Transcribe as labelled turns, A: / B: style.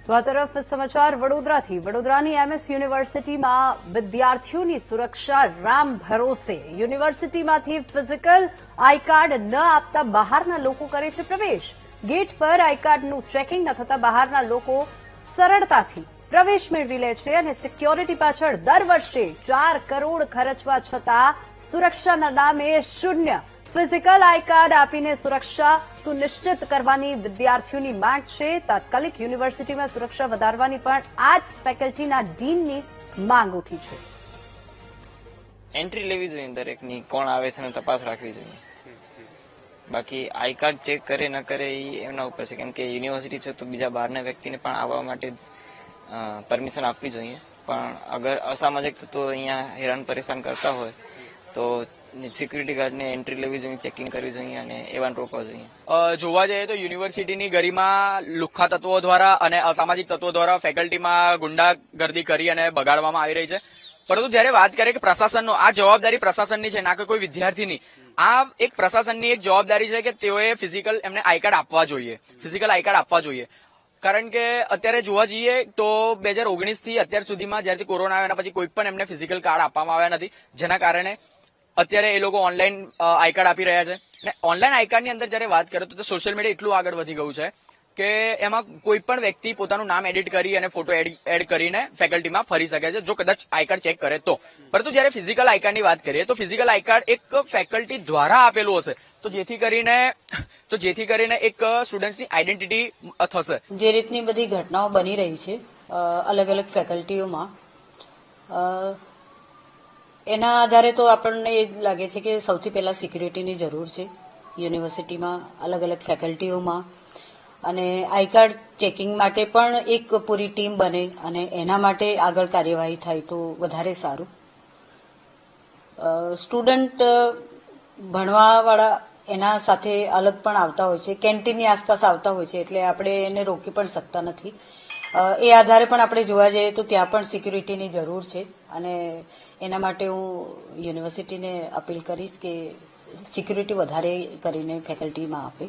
A: તો આ તરફ સમાચાર વડોદરાથી. વડોદરાની એમએસ યુનિવર્સિટીમાં વિદ્યાર્થીઓની સુરક્ષા રામ ભરોસે. યુનિવર્સિટીમાંથી ફિઝિકલ આઈ કાર્ડ ન આપતા બહારના લોકો કરે છે પ્રવેશ. ગેટ પર આઈ કાર્ડનું ચેકિંગ ન થતા બહારના લોકો સરળતાથી પ્રવેશ મેળવી લે છે અને સિક્યોરિટી પાછળ દર વર્ષે 4 કરોડ ખર્ચવા છતાં સુરક્ષાના નામે શૂન્ય. ફિઝિકલ આઈ કાર્ડ આપીને સુરક્ષા સુનિશ્ચિત કરવાની વિદ્યાર્થીઓની માંગ છે. તાત્કાલિક યુનિવર્સિટીમાં સુરક્ષા વધારવાની પણ આ જ ફેકલ્ટીના ડીનની માંગ ઉઠી છે.
B: એન્ટ્રી લેવી જોઈએ દરેકની, કોણ આવે છે તપાસ રાખવી જોઈએ. બાકી આઈ કાર્ડ ચેક કરે ન કરે એ એમના ઉપર છે, કેમ કે યુનિવર્સિટી છે તો બીજા બહારના વ્યક્તિને પણ આવવા માટે પરમિશન આપવી જોઈએ. પણ અગર અસામાજિક તત્વો અહીંયા હેરાન પરેશાન કરતા હોય તો સિક્યુરિટી ગાર્ડને એન્ટ્રી લેવી જોઈએ, ચેકિંગ કરવી જોઈએ અને એવાને રોકવા જોઈએ.
C: જોવા જઈએ તો યુનિવર્સિટીની ગરિમા લુખ્ખા તત્વો દ્વારા અને અસામાજિક તત્વો દ્વારા ફેકલ્ટીમાં ગુંડાગર્દી કરી અને બગાડવામાં આવી રહી છે. પરંતુ જયારે વાત કરીએ કે પ્રશાસનનો, આ જવાબદારી પ્રશાસનની છે, ના કે કોઈ વિદ્યાર્થીની. આ એક પ્રશાસનની એક જવાબદારી છે કે તેઓએ ફિઝિકલ એમને આઈ કાર્ડ આપવા જોઈએ, ફિઝિકલ આઈ કાર્ડ આપવા જોઈએ. કારણ કે અત્યારે જોવા જઈએ તો 2019 થી અત્યાર સુધીમાં જ્યારથી કોરોના આવ્યા પછી કોઈ પણ એમને ફિઝિકલ કાર્ડ આપવામાં આવ્યા નથી, જેના કારણે અત્યારે એ લોકો ઓનલાઈન આઈ કાર્ડ આપી રહ્યા છે. અને ઓનલાઈન આઈ કાર્ડની અંદર જયારે વાત કરીએ તો સોશિયલ મીડિયા એટલું આગળ વધી ગયું છે કે એમાં કોઈ પણ વ્યક્તિ પોતાનું નામ એડિટ કરી અને ફોટો એડ કરીને ફેકલ્ટીમાં ફરી શકે છે, જો કદાચ આઈ કાર્ડ ચેક કરે તો. પરંતુ જયારે ફિઝિકલ આઈ કાર્ડની વાત કરીએ તો ફિઝિકલ આઈ કાર્ડ એક ફેકલ્ટી દ્વારા આપેલું હશે તો જેથી કરીને એક સ્ટુડન્ટની આઈડેન્ટિટી થશે.
D: જે રીતની બધી ઘટનાઓ બની રહી છે અલગ અલગ ફેકલ્ટીઓમાં, એના આધારે તો આપણને એ લાગે છે કે સૌથી પહેલા સિક્યુરિટીની જરૂર છે યુનિવર્સિટીમાં, અલગ અલગ ફેકલ્ટીઓમાં. અને આઈ કાર્ડ ચેકિંગ માટે પણ એક પૂરી ટીમ બને અને એના માટે આગળ કાર્યવાહી થાય તો વધારે સારું. સ્ટુડન્ટ ભણવાવાળા એના સાથે અલગ પણ આવતા હોય છે, કેન્ટીનની આસપાસ આવતા હોય છે, એટલે આપણે એને રોકી પણ શકતા નથી. એ આધારે પણ આપણે જોવા જઈએ તો ત્યાં પણ સિક્યુરિટીની જરૂર છે અને એના માટે હું યુનિવર્સિટીને અપીલ કરીશ કે સિક્યુરિટી વધારે કરીને ફેકલ્ટીમાં આપે.